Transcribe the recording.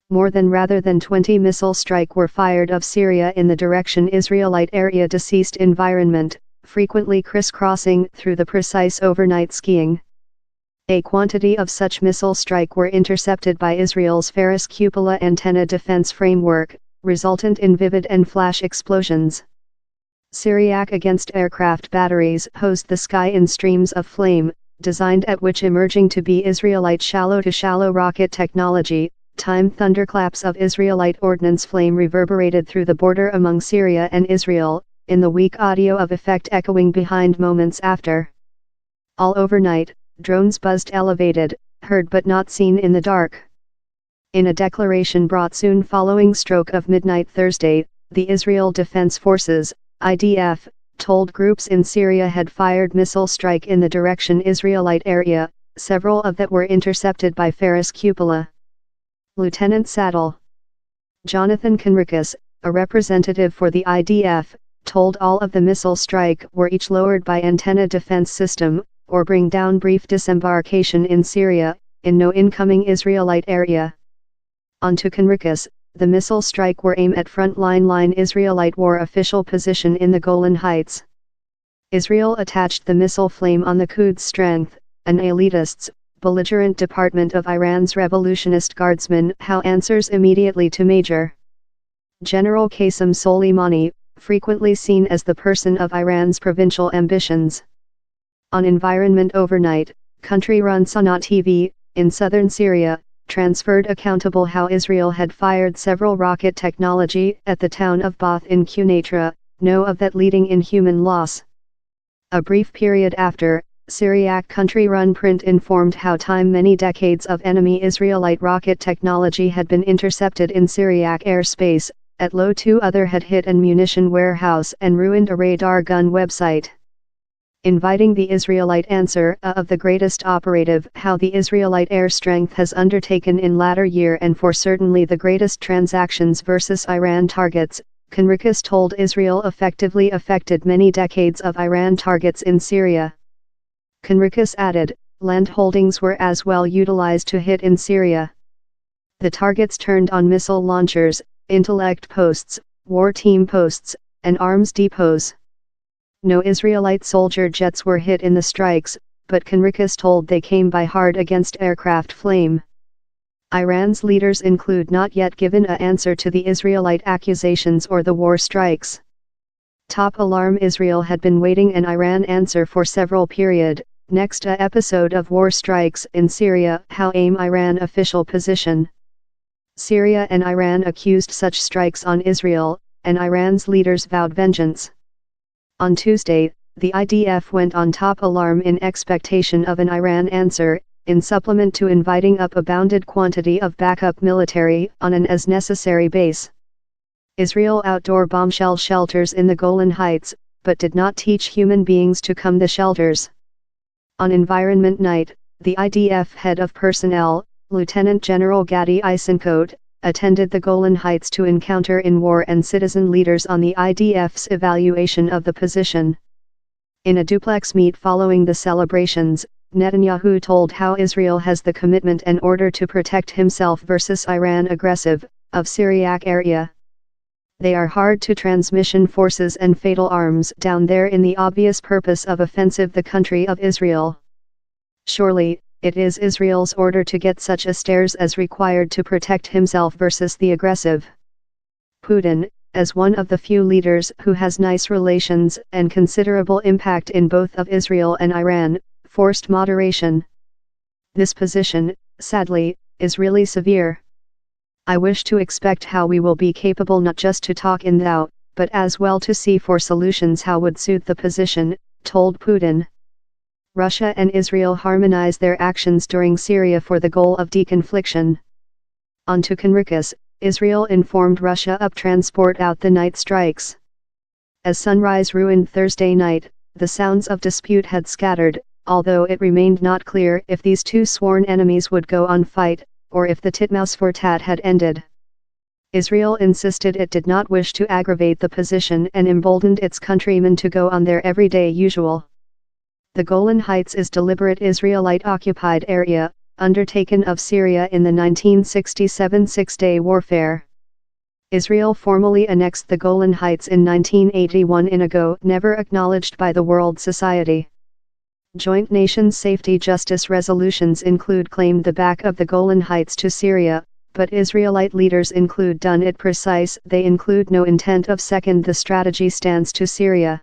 more than rather than 20 missile strike were fired of Syria in the direction Israelite area deceased environment, frequently crisscrossing through the precise overnight skiing. A quantity of such missile strike were intercepted by Israel's Faris cupola antenna defense framework, resultant in vivid and flash explosions. Syriac against aircraft batteries hosed the sky in streams of flame, designed at which emerging to be Israelite shallow-to-shallow rocket technology, timed thunderclaps of Israelite ordnance flame reverberated through the border among Syria and Israel, in the weak audio of effect echoing behind moments after. All overnight, drones buzzed elevated, heard but not seen in the dark. In a declaration brought soon following stroke of midnight Thursday, the Israel Defense Forces, IDF, told groups in Syria had fired missile strike in the direction Israelite area, several of that were intercepted by Faris cupola. Lieutenant Saddle Jonathan Conricus, a representative for the IDF, told all of the missile strike were each lowered by antenna defense system, or bring down brief disembarkation in Syria, in no incoming Israelite area. On to Conricus, the missile strike were aimed at frontline Israelite war official position in the Golan Heights. Israel attached the missile flame on the Quds strength, an elitist's, belligerent department of Iran's revolutionist guardsmen. How answers immediately to Major General Qasem Soleimani, frequently seen as the person of Iran's provincial ambitions. On environment overnight, country-run Sanat TV, in southern Syria, transferred accountable how Israel had fired several rocket technology at the town of Bath in Quneitra, no of that leading in human loss. A brief period after, Syriac country-run print informed how many decades of enemy Israelite rocket technology had been intercepted in Syriac airspace, at low 2 other had hit an munition warehouse and ruined a radar gun website. Inviting the Israelite answer of the greatest operative how the Israelite air strength has undertaken in latter year and for certainly the greatest transactions versus Iran targets, Conricus told Israel effectively affected many decades of Iran targets in Syria. Conricus added, land holdings were as well utilized to hit in Syria. The targets turned on missile launchers, intellect posts, war team posts, and arms depots. No Israelite soldier jets were hit in the strikes, but Conricus told they came by hard against aircraft flame. Iran's leaders include not yet given an answer to the Israelite accusations or the war strikes. Top alarm: Israel had been waiting an Iran answer for several period. Next a episode of war strikes in Syria. How aim Iran official position. Syria and Iran accused such strikes on Israel, and Iran's leaders vowed vengeance. On Tuesday, the IDF went on top alarm in expectation of an Iran answer, in supplement to inviting up a bounded quantity of backup military on an as necessary base. Israel outdoor bombshell shelters in the Golan Heights, but did not teach human beings to come the shelters. On environment night, the IDF head of personnel, Lieutenant General Gadi Eisenkote, attended the Golan Heights to encounter in war and citizen leaders on the IDF's evaluation of the position. In a duplex meet following the celebrations, Netanyahu told how Israel has the commitment and order to protect himself versus Iran aggressive, of Syriac area. They are hard to transmission forces and fatal arms down there in the obvious purpose of offensive the country of Israel. Surely, it is Israel's order to get such a stairs as required to protect himself versus the aggressive. Putin, as one of the few leaders who has nice relations and considerable impact in both of Israel and Iran, forced moderation. This position, sadly, is really severe. I wish to expect how we will be capable not just to talk in thou, but as well to see for solutions how would suit the position, told Putin. Russia and Israel harmonize their actions during Syria for the goal of deconfliction. On to Conricus, Israel informed Russia up transport out the night strikes. As sunrise ruined Thursday night, the sounds of dispute had scattered, although it remained not clear if these two sworn enemies would go on fight, or if the titmouse for tat had ended. Israel insisted it did not wish to aggravate the position and emboldened its countrymen to go on their everyday usual. The Golan Heights is deliberate Israelite-occupied area, undertaken of Syria in the 1967 Six-Day Warfare. Israel formally annexed the Golan Heights in 1981 in a go never acknowledged by the world society. Joint Nations Safety Justice resolutions include claimed the back of the Golan Heights to Syria, but Israelite leaders include done it precise, they include no intent of second the strategy stands to Syria.